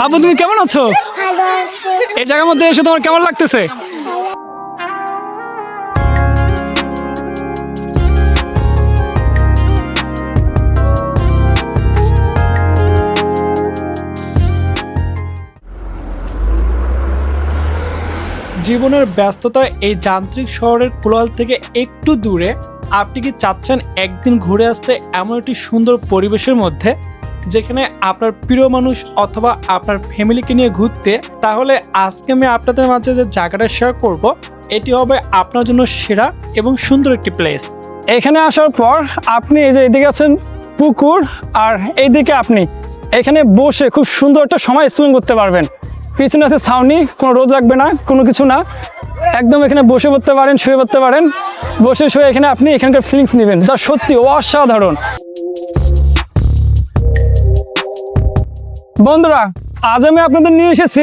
আপু তুমি কেমন আছো? ভালো আছি। এই জায়গার মধ্যে এসে তোমার কেমন লাগতেছে? জীবনের ব্যস্ততায় এই যান্ত্রিক শহরের কোলাহল থেকে একটু দূরে আপনি কি চাচ্ছেন একদিন ঘুরে আসতে এমন একটি সুন্দর পরিবেশের মধ্যে যেখানে আপনার প্রিয় মানুষ অথবা আপনার ফ্যামিলিকে নিয়ে ঘুরতে? তাহলে আজকে আমি আপনাদের মাঝে যে জায়গাটা শেয়ার করব এটি হবে আপনার জন্য সেরা এবং সুন্দর একটি প্লেস। এখানে আসার পর আপনি এই যে এদিকে আছেন পুকুর, আর এইদিকে আপনি এখানে বসে খুব সুন্দর একটা সময় স্পেন্ড করতে পারবেন। পিছনে আছে ছাউনি, কোনো রোদ লাগবে না, কোনো কিছু না, একদম এখানে বসে পড়তে পারেন, শুয়ে পড়তে পারেন। বসে শুয়ে এখানে আপনি এখানকার ফিলিংস নেবেন, যা সত্যি অসাধারণ। বন্ধুরা, আজ আমি আপনাদের নিয়ে এসেছি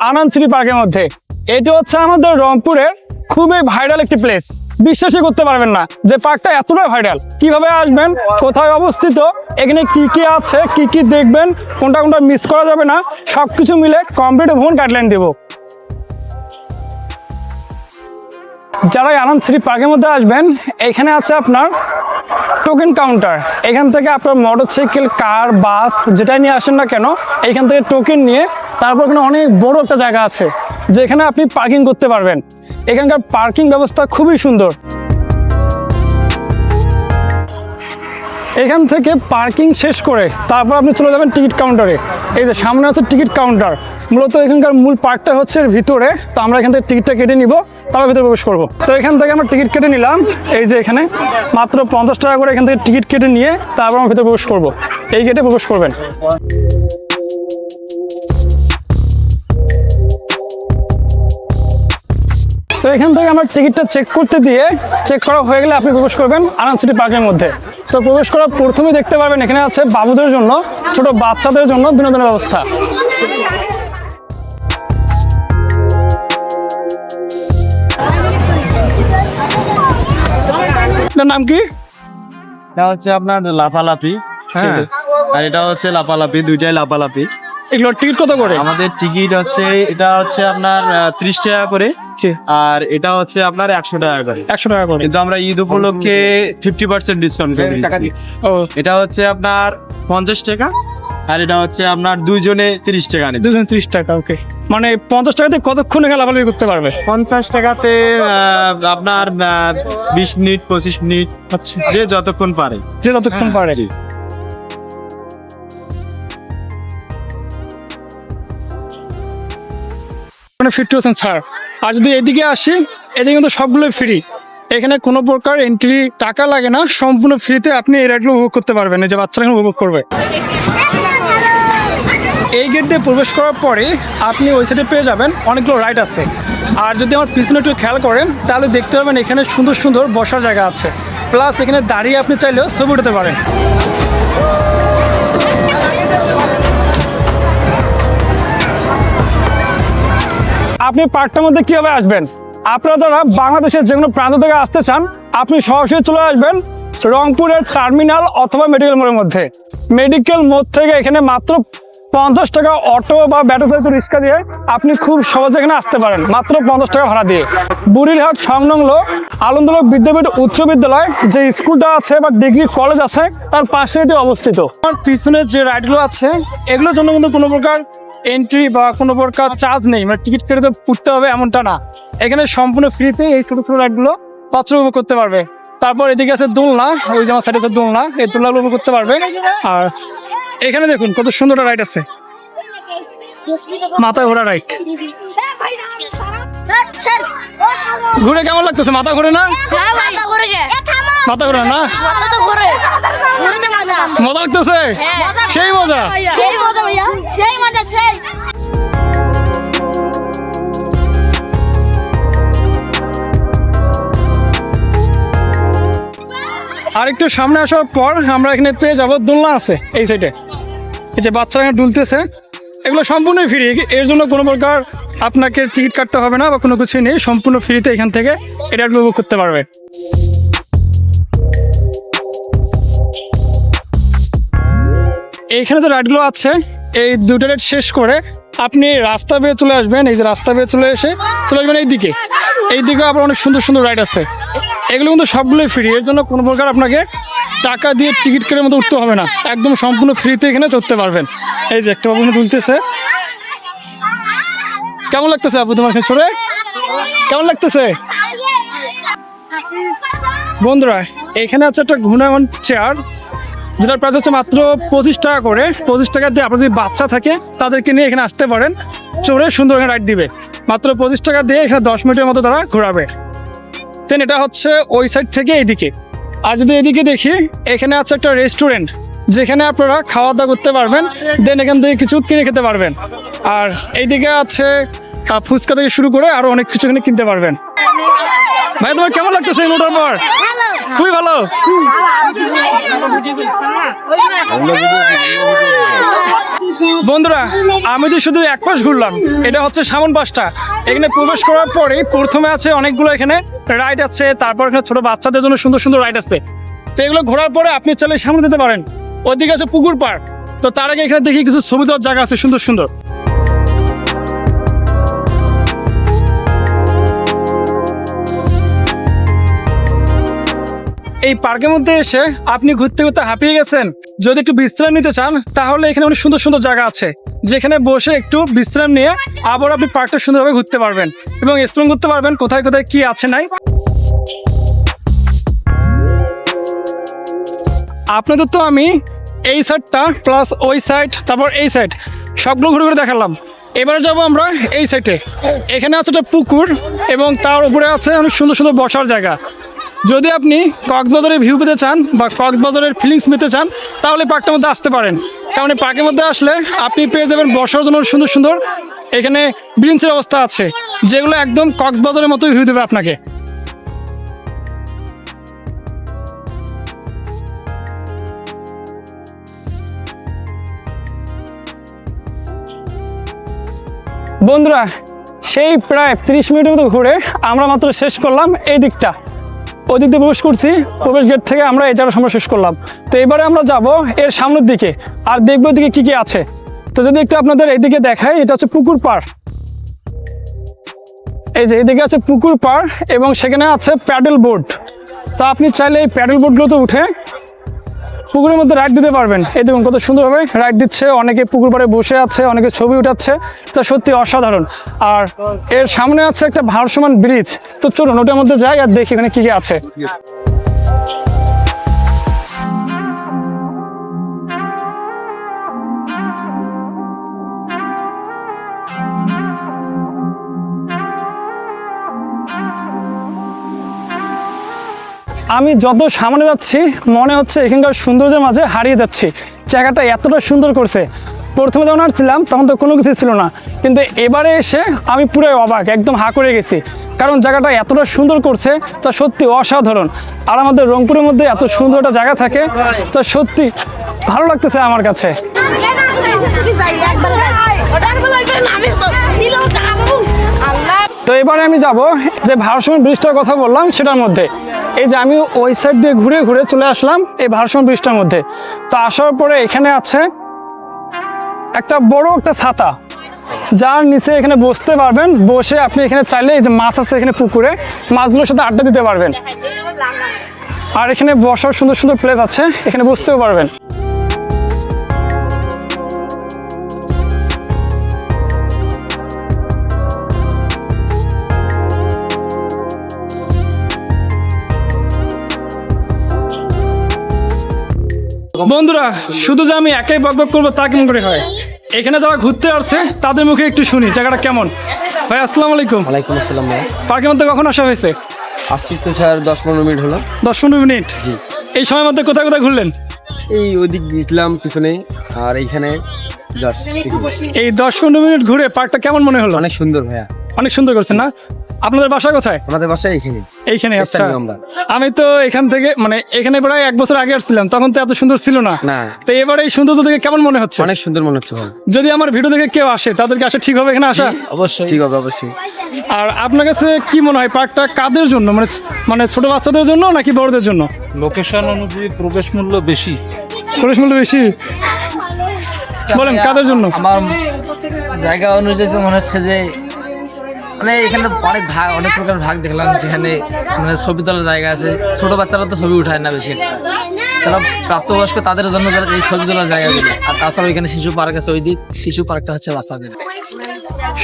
আনন্দ সিটি পার্কের মধ্যে। এটি হচ্ছে আমাদের রংপুরের খুবই ভাইরাল একটি প্লেস। বিশ্বাসই করতে পারবেন না যে পার্কটা এতটা ভাইরাল। কিভাবে আসবেন, কোথায় অবস্থিত, এখানে কি কি আছে, কি কি দেখবেন, কোনটা কোনটা মিস করা যাবে না, সবকিছু মিলে কমপ্লিট ভ্রমণ গাইডলাইন দেব। যারা আনন্দ সিটি পার্কের মধ্যে আসবেন, এখানে আছে আপনার টোকেন কাউন্টার। এখান থেকে আপনার মোটরসাইকেল, কার, বাস যেটাই নিয়ে আসেন না কেন, এখান থেকে টোকেন নিয়ে তারপর এখানে অনেক বড় একটা জায়গা আছে যেখানে আপনি পার্কিং করতে পারবেন। এখানকার পার্কিং ব্যবস্থা খুবই সুন্দর। এখান থেকে পার্কিং শেষ করে তারপর আপনি চলে যাবেন টিকিট কাউন্টারে। এই যে সামনে আছে টিকিট কাউন্টার। মূলত এখানকার মূল পার্কটা হচ্ছে এর ভিতরে। তো আমরা এখান থেকে টিকিটটা কেটে নিব, তারপর ভিতরে প্রবেশ করব। তো এখান থেকে আমরা টিকিট কেটে নিলাম। এই যে এখানে মাত্র 50 টাকা করে এখান থেকে টিকিট কেটে নিয়ে তারপর আমরা ভিতরে প্রবেশ করব। এই গেটে প্রবেশ করবেন। তো এখান থেকে আমার টিকিটটা চেক করতে দিয়ে, চেক করা হয়ে গেলে আপনি প্রবেশ করবেন আনন্দ সিটি পার্কের মধ্যে। তো প্রবেশ করার প্রথমেই দেখতে পারবেন এখানে আছে বাবুদের জন্য, ছোট বাচ্চাদের জন্য বিনোদনের ব্যবস্থা। এটার নাম কি? এটা হচ্ছে আপনার লাফালাফি, হ্যাঁ, আর এটা হচ্ছে লাফালাফি, দুইটাই লাফালাফি। এগুলোর টিকিট কত করে? আমাদের টিকিট হচ্ছে, এটা হচ্ছে আপনার 30 টাকা করে, আর এটা হচ্ছে আপনার 100 টাকা করে। 100 টাকা করে। কিন্তু আমরা ঈদ উপলক্ষে 50% ডিসকাউন্ট করে দিচ্ছি। ও, এটা হচ্ছে আপনার 50 টাকা, আর এটা হচ্ছে আপনার দুইজনে 30 টাকা নিচ্ছে। দুজন 30 টাকা। ওকে, মানে 50 টাকাতে কতক্ষণ এখানে লাফালাফি করতে পারবে? 50 টাকাতে আপনার 20 মিনিট 25 মিনিট, আচ্ছা, যে যতক্ষণ পারে। যে যতক্ষণ পারে। জি। মানে 50% ছাড়। আর যদি এদিকে আসি, এদিকে কিন্তু সবগুলো ফ্রি। এখানে কোনো প্রকার এন্ট্রি টাকা লাগে না, সম্পূর্ণ ফ্রিতে আপনি এই রাইডগুলো উপভোগ করতে পারবেন। এই যে বাচ্চারা এখানে উপভোগ করবে। এই গেট দিয়ে প্রবেশ করার পরে আপনি ওই সাইডে পেয়ে যাবেন অনেকগুলো রাইড আছে। আর যদি আমার পিছনে একটু খেয়াল করেন তাহলে দেখতে পাবেন এখানে সুন্দর সুন্দর বসার জায়গা আছে। প্লাস এখানে দাঁড়িয়ে আপনি চাইলেও ছবি উঠাতে পারেন। আপনি পার্কটার মধ্যে কীভাবে আসবেন? আপনারা যারা বাংলাদেশের যে কোনো প্রান্ত থেকে আসতে চান, আপনি সরাসরি চলে আসবেন রংপুরের টার্মিনাল অথবা মেডিকেল মোড়ের মধ্যে। মেডিকেল মোড় থেকে এখানে মাত্র 50 টাকা অটো বা ব্যাটারি রিক্সা দিয়ে আপনি খুব সহজে এখানে আসতে পারেন, মাত্র 50 টাকা ভাড়া দিয়ে। বুড়িরহাট সংলগ্ন আনন্দলোক বিদ্যাপীঠ উচ্চ বিদ্যালয় যে স্কুলটা আছে বা ডিগ্রি কলেজ আছে, তার পাশে এটি অবস্থিত। আর পিছনে যে রাইডগুলো আছে এগুলোর জন্য কিন্তু কোনো প্রকার এন্ট্রি বা কোনো প্রকার চার্জ নেই, মানে টিকিট কেটে তো উঠতে হবে এমনটা না। এখানে সম্পূর্ণ ফ্রিতে এই ছোটো ছোটো রাইডগুলো বাচ্চা উপভোগ করতে পারবে। তারপর এদিকে আছে দোলনা, ওই যে আমার সাইডে আছে দোলনা, এই দোলনাগুলো উপভোগ করতে পারবে। আর এখানে দেখুন কত সুন্দর একটা রাইড আছে, মাথায় ঘোরা রাইড। ঘুরে কেমন লাগতেছে? মাথা ঘুরে না? মাথা ঘুরে না? মজা লাগতেছে? সেই মজা। আর একটু সামনে আসার পর আমরা এখানে পেয়ে যাবো দোলনা আছে এই সাইডে। এই যে বাচ্চারা এখানে দুলতেছে, এগুলো সম্পূর্ণ ফ্রি। এর জন্য কোনো প্রকার আপনাকে টিকিট কাটতে হবে না বা কোনো কিছু নেই, সম্পূর্ণ ফ্রিতে এখান থেকে এটা উপভোগ করতে পারবে। এইখানে যে রাইডগুলো আছে এই দুটো রাইড শেষ করে আপনি রাস্তা বেয়ে চলে আসবেন। এই যে রাস্তা বেয়ে চলে আসবেন এইদিকে আবার অনেক সুন্দর সুন্দর রাইড আছে। এগুলো কিন্তু সবগুলোই ফ্রি, এর জন্য কোনো প্রকার আপনাকে টাকা দিয়ে টিকিট কেনার মতো উঠতে হবে না, একদম সম্পূর্ণ ফ্রিতে এখানে চড়তে পারবেন। এই যে একটা বাবু তুলতেছে। কেমন লাগতেছে আপু তোমার এখানে চড়ে? কেমন লাগতেছে? বন্ধুরা এখানে আছে একটা ঘূর্ণায়মান চেয়ার, যেটার প্রাইস হচ্ছে মাত্র 25 টাকা করে। 25 টাকা দিয়ে আপনার যদি বাচ্চা থাকে তাদেরকে নিয়ে এখানে আসতে পারেন, চড়ে সুন্দর এখানে রাইড দিবে। মাত্র 25 টাকা দিয়ে এখানে 10 মিনিটের মতো তারা ঘোরাবে। দেন এটা হচ্ছে ওই সাইড থেকে এইদিকে। আর যদি এদিকে দেখি, এখানে আছে একটা রেস্টুরেন্ট, যেখানে আপনারা খাওয়া দাওয়া করতে পারবেন, দেন এখান থেকে কিছু কিনে খেতে পারবেন। আর এইদিকে আছে ফুচকা থেকে শুরু করে আরও অনেক কিছু এখানে কিনতে পারবেন। ভাই তোমার কেমন লাগতেছে এই মোটর পার্ক? খুবই ভালো। বন্ধুরা আমি তো শুধু এক পাশ ঘুরলাম, এটা হচ্ছে সামন পাশটা। এখানে প্রবেশ করার পরে প্রথমে আছে অনেকগুলো এখানে রাইড আছে, তারপর এখানে ছোট বাচ্চাদের জন্য সুন্দর সুন্দর রাইড আছে। তো এগুলো ঘোরার পরে আপনি চাইলে সামনে যেতে পারেন। ওইদিকে আছে পুকুর পার্ক। তো তার আগে এখানে দেখি কিছু ছবি তোলার জায়গা আছে সুন্দর সুন্দর। এই পার্কের মধ্যে এসে আপনি ঘুরতে ঘুরতে হাঁপিয়ে গেছেন, যদি একটু বিশ্রাম নিতে চান তাহলে এখানে অনেক সুন্দর সুন্দর জায়গা আছে, যেখানে বসে একটু বিশ্রাম নিয়ে আবার আপনি পার্কটা সুন্দরভাবে ঘুরতে পারবেন এবং এক্সপ্লোর করতে পারবেন কোথায় কোথায় কি আছে নাই। আপনাদের তো আমি এই সাইডটা প্লাস ওই সাইড তারপর এই সাইড সবগুলো ঘুরে ঘুরে দেখালাম। এবারে যাবো আমরা এই সাইডে। এখানে আছে একটা পুকুর এবং তার উপরে আছে অনেক সুন্দর সুন্দর বসার জায়গা। যদি আপনি কক্সবাজারের ভিউ পেতে চান বা কক্সবাজারের ফিলিংস পেতে চান তাহলে পার্কটার মধ্যে আসতে পারেন, কারণ এই পার্কের মধ্যে আসলে আপনি পেয়ে যাবেন বসার জন্য সুন্দর সুন্দর এখানে ব্রিঞ্চের অবস্থা আছে, যেগুলো একদম কক্সবাজারের মতোই ভিউ দেবে আপনাকে। বন্ধুরা সেই প্রায় 30 মিনিটের মতো ঘুরে আমরা মাত্র শেষ করলাম এই দিকটা। ওই দিক দিয়ে প্রবেশ করছি, প্রবেশ গেট থেকে আমরা এই জায়গাটা আমরা শেষ করলাম। তো এবারে আমরা যাব এর সামনের দিকে আর দেখবো দিকে কি কি আছে। তো যদি একটু আপনাদের এইদিকে দেখাই, এটা হচ্ছে পুকুর পাড়। এই যে এইদিকে আছে পুকুর পাড় এবং সেখানে আছে প্যাডেল বোট। তো আপনি চাইলে এই প্যাডেল বোটগুলোতে উঠে পুকুরের মধ্যে রাইড দিতে পারবেন। এই দেখুন কত সুন্দরভাবে রাইড দিচ্ছে, অনেকে পুকুর পাড়ে বসে আছে, অনেকে ছবি উঠাচ্ছে, তা সত্যি অসাধারণ। আর এর সামনে আছে একটা ভারসমান ব্রিজ। তো চলুন ওটার মধ্যে যাই আর দেখি এখানে কি কি আছে। আমি যত সামনে যাচ্ছি মনে হচ্ছে এখানকার সৌন্দর্যের মাঝে হারিয়ে যাচ্ছি। জায়গাটা এতটা সুন্দর করছে। প্রথমে যখন আসছিলাম তখন তো কোনো কিছু ছিল না, কিন্তু এবারে এসে আমি পুরো অবাক, একদম হা করে গেছি, কারণ জায়গাটা এতটা সুন্দর করছে তা সত্যি অসাধারণ। আর আমাদের রংপুরের মধ্যে এত সুন্দর একটা জায়গা থাকে তা সত্যি ভালো লাগতেছে আমার কাছে। তো এবারে আমি যাব যে ভারসমান ব্রিজটার কথা বললাম সেটার মধ্যে। এই যে আমি ওই সাইড দিয়ে ঘুরে ঘুরে চলে আসলাম এই ভারসমান ব্রিজটার মধ্যে। তো আসার পরে এখানে আছে একটা বড় একটা ছাতা, যার নিচে এখানে বসতে পারবেন। বসে আপনি এখানে চাইলে এই যে মাছ আছে এখানে পুকুরে, মাছগুলোর সাথে আড্ডা দিতে পারবেন। আর এখানে বসার সুন্দর সুন্দর প্লেস আছে, এখানে বসতেও পারবেন। বন্ধুরা শুধু যে আমি একাই বকবক করবো তা কেমন করে হয়, এখানে যারা ঘুরতে আসছে তাদের মুখে একটু শুনি জায়গাটা কেমন। ভাই আসসালামু আলাইকুম। ওয়ালাইকুম আসসালাম ভাই। পার্কের মধ্যে কখন আসা হয়েছে? আসছি তো স্যার 10-15 মিনিট হলো। 10-15 মিনিট? জি। এই সময়ের মধ্যে কোথায় কোথায় ঘুরলেন? এই ওইদিক গেছিলাম পিছনে, আর এইখানে জাস্ট এই 10-15 মিনিট ঘুরে পার্কটা কেমন মনে হলো? অনেক সুন্দর ভাইয়া। অনেক সুন্দর করছেন না? আপনাদের বাসা কোথায়? আমাদের বাসায় এইখানে। এইখানে? আচ্ছা। স্থানীয় আমরা। আমি তো এখান থেকে মানে এখানে প্রায় 1 বছর আগে আসছিলাম, তখন তো এত সুন্দর ছিল না। না। তো এবারে এই সৌন্দর্য দেখে কেমন মনে হচ্ছে? অনেক সুন্দর মনে হচ্ছে ভাই। যদি আমার ভিডিও দেখে কেউ আসে তাদেরকে আসা ঠিক হবে এখানে আসা? অবশ্যই ঠিক হবে, অবশ্যই। আর আপনার কাছে কি মনে হয় পার্কটা কাদের জন্য, মানে মানে ছোট বাচ্চাদের জন্য নাকি বড়দের জন্য? লোকেশন অনুযায়ী প্রবেশ মূল্য বেশি। প্রবেশ মূল্য বেশি? বলেন কাদের জন্য? আমার জায়গা অনুযায়ী তো মনে হচ্ছে যে মানে এখানে অনেক প্রকার ভাগ দেখলাম, যেখানে মানে ছবি তোলার জায়গা আছে। ছোট বাচ্চারা তো ছবি উঠায় না বেশি একটা, তারা প্রাপ্তবয়স্ক তাদের জন্য এই ছবি তোলার জায়গাগুলো। আর তাছাড়াও এখানে শিশু পার্ক আছে, ওই দিক শিশু পার্কটা হচ্ছে বাচ্চাদের।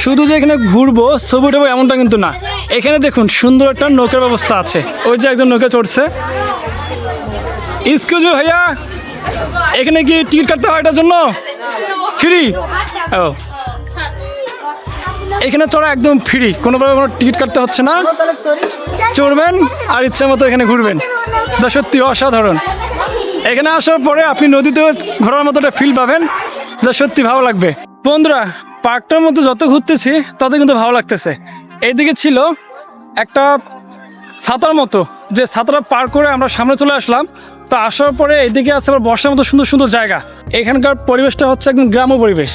শুধু যে এখানে ঘুরবো ছবি উঠাবো এমনটা কিন্তু না, এখানে দেখুন সুন্দর একটা নৌকার ব্যবস্থা আছে। ওই যে একজন নৌকা চড়ছে। এক্সকিউজ মি ভাইয়া, এখানে কি টিকিট কাটতে হয় এটার জন্য? ফ্রি? ও, এখানে চড়া একদম ফ্রি, কোনোভাবে কোনো টিকিট কাটতে হচ্ছে না। চড়বেন আর ইচ্ছা মতো এখানে ঘুরবেন, যা সত্যি অসাধারণ। এখানে আসার পরে আপনি নদীতে ঘোরার মতো একটা ফিল পাবেন, যা সত্যি ভালো লাগবে। বন্ধুরা, পার্কটার মধ্যে যত ঘুরতেছি তত কিন্তু ভালো লাগতেছে। এইদিকে ছিল একটা ছাতার মতো, যে ছাতাটা পার করে আমরা সামনে চলে আসলাম। তো আসার পরে এইদিকে আছে আবার বসার মতো সুন্দর সুন্দর জায়গা। এখানকার পরিবেশটা হচ্ছে একদম গ্রাম্য পরিবেশ,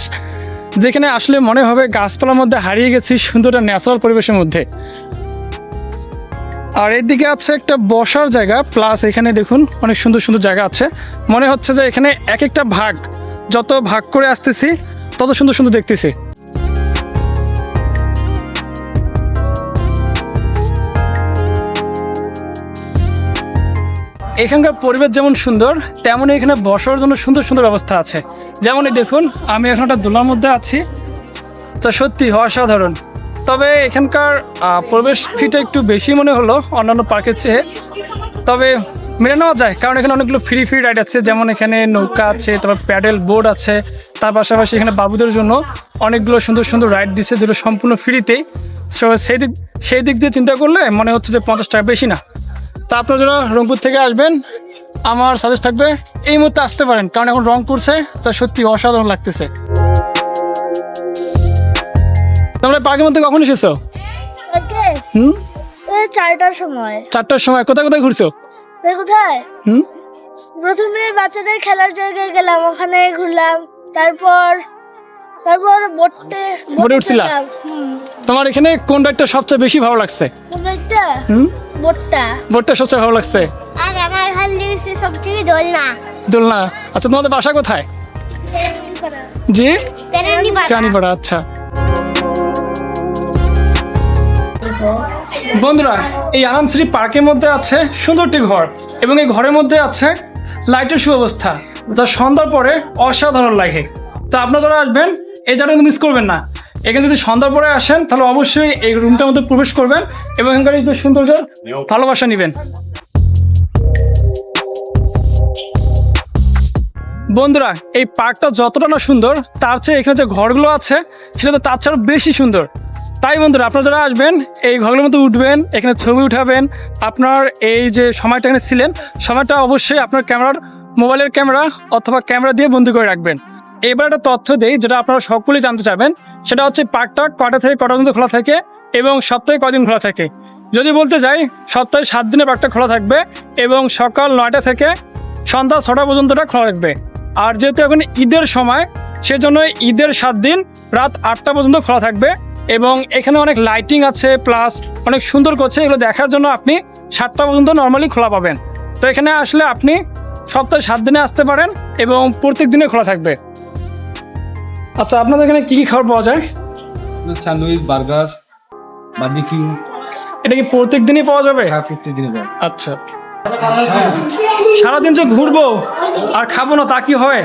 যেখানে আসলে মনে হবে গাছপালার মধ্যে হারিয়ে গেছি সুন্দর একটা ন্যাচারাল পরিবেশের মধ্যে। আর এদিকে আছে একটা বসার জায়গা, প্লাস এখানে দেখুন অনেক সুন্দর সুন্দর জায়গা আছে। মনে হচ্ছে যে এখানে এক একটা ভাগ, যত ভাগ করে আসতেছি তত সুন্দর সুন্দর দেখতেছি। এখানকার পরিবেশ যেমন সুন্দর, তেমনই এখানে বসার জন্য সুন্দর সুন্দর ব্যবস্থা আছে। যেমনই দেখুন, আমি এখন একটা দোলার মধ্যে আছি, তো সত্যি অসাধারণ। তবে এখানকার পরিবেশ ফিটা একটু বেশি মনে হলো অন্যান্য পার্কের চেয়ে, তবে মেনে নেওয়া যায়, কারণ এখানে অনেকগুলো ফ্রি রাইড আছে। যেমন এখানে নৌকা আছে, তারপর প্যাডেল বোর্ড আছে, তার পাশাপাশি এখানে বাবুদের জন্য অনেকগুলো সুন্দর সুন্দর রাইড দিচ্ছে, যেগুলো সম্পূর্ণ ফ্রিতেই। সো সেই দিক দিয়ে চিন্তা করলে মনে হচ্ছে যে 50 টাকা বেশি না। তা আপনারা যারা রংপুর থেকে আসবেন, আমার সাজেস্ট থাকবে এই মুহূর্তে আসতে পারেন, কারণ এখন রং করছে, তা সত্যি অসাধারণ লাগতেছে। তোমরা পার্কের মধ্যে কখন এসেছো? 4টার সময়। 4টার সময়? কোথায় কোথায় ঘুরছো? কোথায়? প্রথমে বাচ্চাদের খেলার জায়গায় গেলাম, ওখানে ঘুরলাম। তারপর বোটে উঠছিলা? তোমার এখানে কোন রাইডটা সবচেয়ে বেশি ভালো লাগছে? কোন রাইডটা? বোটটা সবচেয়ে ভালো লাগছে। আর আমার ভালো লেগেছে সবচেয়ে দোলনা। দোলনা? আচ্ছা, তোমাদের বাসা কোথায়? জি, রানীপাড়া। আচ্ছা বন্ধুরা, এই আরামশ্রী পার্কের মধ্যে আছে সুন্দর একটি ঘর, এবং এই ঘরের মধ্যে আছে লাইটের সুব্যবস্থা, যা সন্ধ্যার পরে অসাধারণ লাগে। তো আপনারা যারা আসবেন এই জায়গাটা মিস করবেন না। এখানে যদি সন্ধ্যার পরে আসেন তাহলে অবশ্যই এই রুমটার মধ্যে প্রবেশ করবেন এবং এখানকার এই সৌন্দর্য ভালোবাসা নেবেন। বন্ধুরা, এই পার্কটা যতটা না সুন্দর, তার চেয়ে এখানে যে ঘরগুলো আছে সেটা তো তার চেয়ে বেশি সুন্দর। তাই বন্ধুরা, আপনারা যারা আসবেন এই ঘরগুলোর মধ্যে উঠবেন, এখানে ছবি উঠাবেন। আপনার এই যে সময়টা এখানে ছিলেন, সময়টা অবশ্যই আপনার মোবাইলের ক্যামেরা অথবা ক্যামেরা দিয়ে বন্দি করে রাখবেন। এবার একটা তথ্য দেই, যেটা আপনারা সকলেই জানতে চাবেন, সেটা হচ্ছে পার্কটা কটা থেকে কটা পর্যন্ত খোলা থাকে এবং সপ্তাহে কদিন খোলা থাকে। যদি বলতে যাই, সপ্তাহে 7 দিনে পার্কটা খোলা থাকবে এবং সকাল 9টা থেকে সন্ধ্যা 6টা পর্যন্তটা খোলা থাকবে। আর যেহেতু এখন ঈদের সময়, সেজন্য ঈদের 7 দিন রাত 8টা পর্যন্ত খোলা থাকবে। এবং এখানে অনেক লাইটিং আছে, প্লাস অনেক সুন্দর করছে। এগুলো দেখার জন্য আপনি 7টা পর্যন্ত নর্মালি খোলা পাবেন। তো এখানে আসলে আপনি সপ্তাহে 7 দিনে আসতে পারেন এবং প্রত্যেক দিনে খোলা থাকবে। আচ্ছা, আপনাদের এখানে কী কী খাবার পাওয়া যায়? Sandwich, burger, barbecue. এটা কি প্রত্যেক দিনই পাওয়া যাবে? হ্যাঁ, প্রত্যেক দিনে পাওয়া। আচ্ছা, সারাদিন যে ঘুরবো আর খাবো না তা কি হয়?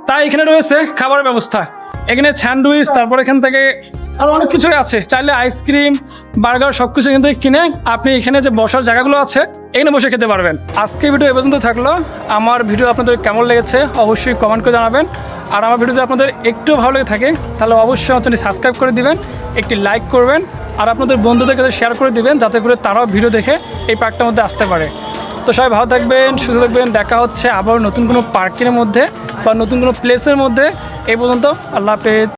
তাই এখানে রয়েছে খাবারের ব্যবস্থা। এখানে স্যান্ডউইচ, তারপর এখান থেকে আর অনেক কিছুই আছে। চাইলে আইসক্রিম, বার্গার সব কিছু কিন্তু কিনে আপনি এখানে যে বসার জায়গাগুলো আছে এখানে বসে খেতে পারবেন। আজকে ভিডিও এ পর্যন্ত থাকলো। আমার ভিডিও আপনাদের কেমন লেগেছে অবশ্যই কমেন্ট করে জানাবেন। আর আমার ভিডিও যদি আপনাদের একটু ভালো লেগে থাকে তাহলে অবশ্যই আমার চ্যানেলটি সাবস্ক্রাইব করে দিবেন, একটি লাইক করবেন, আর আপনাদের বন্ধুদের কাছে শেয়ার করে দিবেন, যাতে করে তারাও ভিডিও দেখে এই পার্কটার মধ্যে আসতে পারে। তো সবাই ভালো থাকবেন, সুস্থ থাকবেন। দেখা হচ্ছে আবার নতুন কোনো পার্কের মধ্যে বা নতুন কোনো প্লেসের মধ্যে। এই পর্যন্ত আল্লাহ হাফেজ।